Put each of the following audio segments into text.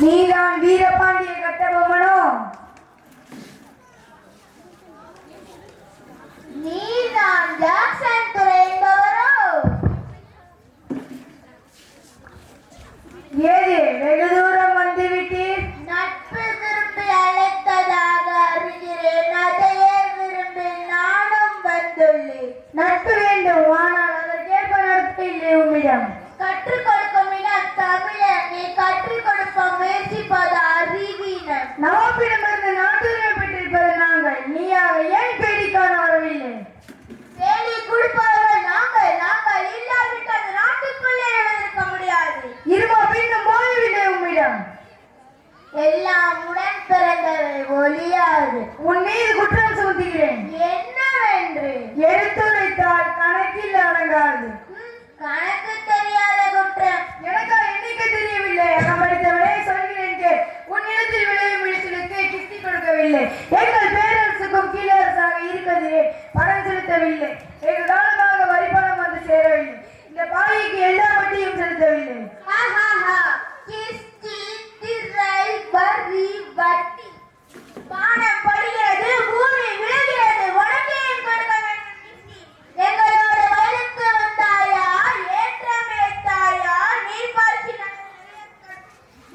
நீதான் வீரபாண்டிய கட்டபொம்மனோ? நீதான் ஜாக்சன் துரை என்பவரோ? ஏது வெகு தூரம் வந்து விட்டீர்? நட்பு விரும்பி அழைத்ததாக அறிகிறேன். அதையே விரும்பி நானும் வந்துள்ளேன். நட்பு வேண்டும், ஆனால் அதற்கேற்ப நட்பு இல்லை உம்மிடம். கற்றுக் கொடுக்கும் இனம் தமிழன். நீ கற்றுக் கொடுக்க முயற்சிப்பது அறிவீனம். நமப்பிடமிருந்து நாட்டுரிமை பெற்றிருப்பது நாங்கள், நீயாக ஏன் பேடி காண வரவில்லை? தேடி கொடுப்பவர்கள் நாங்கள். நாங்கள் இல்லாவிட்டால் நாட்டுக்குள்ளே இருக்க முடியாது. இருமா பின்னும் போயவில்லை உம்மிடம். எல்லாம் உடன் பிறந்தவை ஒழியாது. உன் மீது குற்றம் சுமத்துகிறேன். என்னவென்று? எடுத்துரைத்தால் கணக்கில் அடங்காது. கணக்கு தெரியாத குற்றம். எனக்கா எண்ணிக்கை தெரியவில்லை. அகம் படித்தவனே சொல்கிறேன் கேள். உன் நிலத்தில் விளையும் இடத்திற்கு கிஸ்தி கொடுக்கவில்லை. எங்கள் பேரரசுக்கும் கீழரசாக இருக்கிறதே பணம் செலுத்தவில்லை. வெகு காலமாக வரிப்பணம் வந்து சேரவில்லை. இந்த பாய்க்கு எல்லா வட்டியும் செலுத்தவில்லை. கிஸ்தி, திரை, வரி, வட்டி. பானம் படுகிறது, பூமி விழுகிறது. உனக்கே கொடுக்க வேண்டும் கிஸ்தி. எங்களோட வயலுக்கு வந்தாயா? ஏற்றம் ஏத்தாயா? நீர் பாய்ச்சி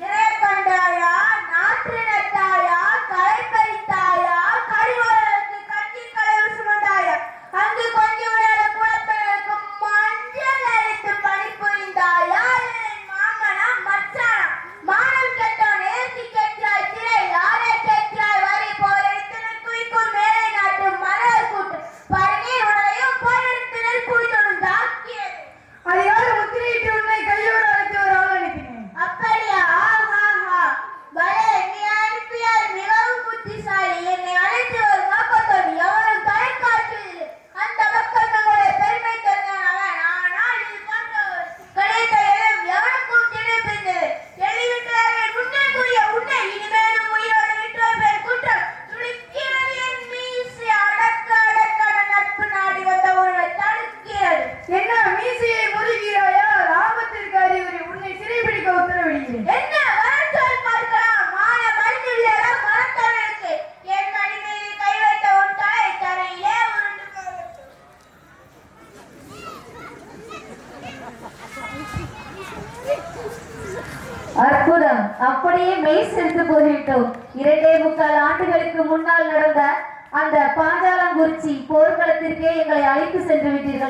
நிறைய கண்டாயா? நாற்று நட்டாயா? களை பறித்தாயா? கழிவர்களுக்கு கண்ணீர் களைவு சுமந்தாயா? அங்கு கொஞ்சம் விளையாட குழப்பங்களுக்கு மஞ்சள் அரைத்து பணி புரிந்தாயா? மாமனா மச்சானா? மானம் கெட்டவன் ஏற்றி கேட்கிறாய் திரை. யாரை கேட்கிறாய் வரி? போரெடுத்து குவிக்கும் மேலை நாட்டு மலர் கூட்டு பழனீர் உடலையும் போரெடுத்து நெற்குவித்தொடும் தாக்கியது. அது யாரு முத்திரையிட்டு உன்னை கையோடு அழைத்து ஒரு ஆள் அனுப்பினேன். அப்படியா? பலே, நீ அனுப்பியால் மிகவும் புத்திசாலி. என்னை அழைத்து ஒரு நோக்கத்தோடு எவனும் தொலைக்காட்சியில் அந்த மக்கள் தங்களுடைய பெருமை தெரிந்தவன். ஆனால் இது போன்ற கிடைத்த இடம் எவனுக்கும் திணிப்பிந்தது. தெளிவிட்டாரே முன்னே கூறிய உன்னை இனிமேலும் உயிரோடு விட்டோர் பேர் குற்றம் துடிக்கிறது. என் மீசை அடக்க அடக்க நட்பு நாடி வந்த ஒருவரை தடுக்கிறது. என்ன மீசையை முறுகிறாயா? லாபத்திற்கு அறிகுறி. உன்னை சிறைபிடிக்க உத்தரவிடுகிறேன். என்ன வரச்சொல் பார்க்கலாம். மான மருந்து விளையாட மரத்தவனுக்கு என் மணி மீது கை வைத்த உன் தலை தரையிலே உருண்டு போகட்டும். அற்புதம்! அப்படியே மெய் செலுத்து போய்விட்டோம். 2.25 ஆண்டுகளுக்கு முன்னால் நடந்த அந்த பாஞ்சாலங்குறிச்சி போர்க்களத்திற்கே எங்களை அழைத்து சென்று விட்டீர்கள்.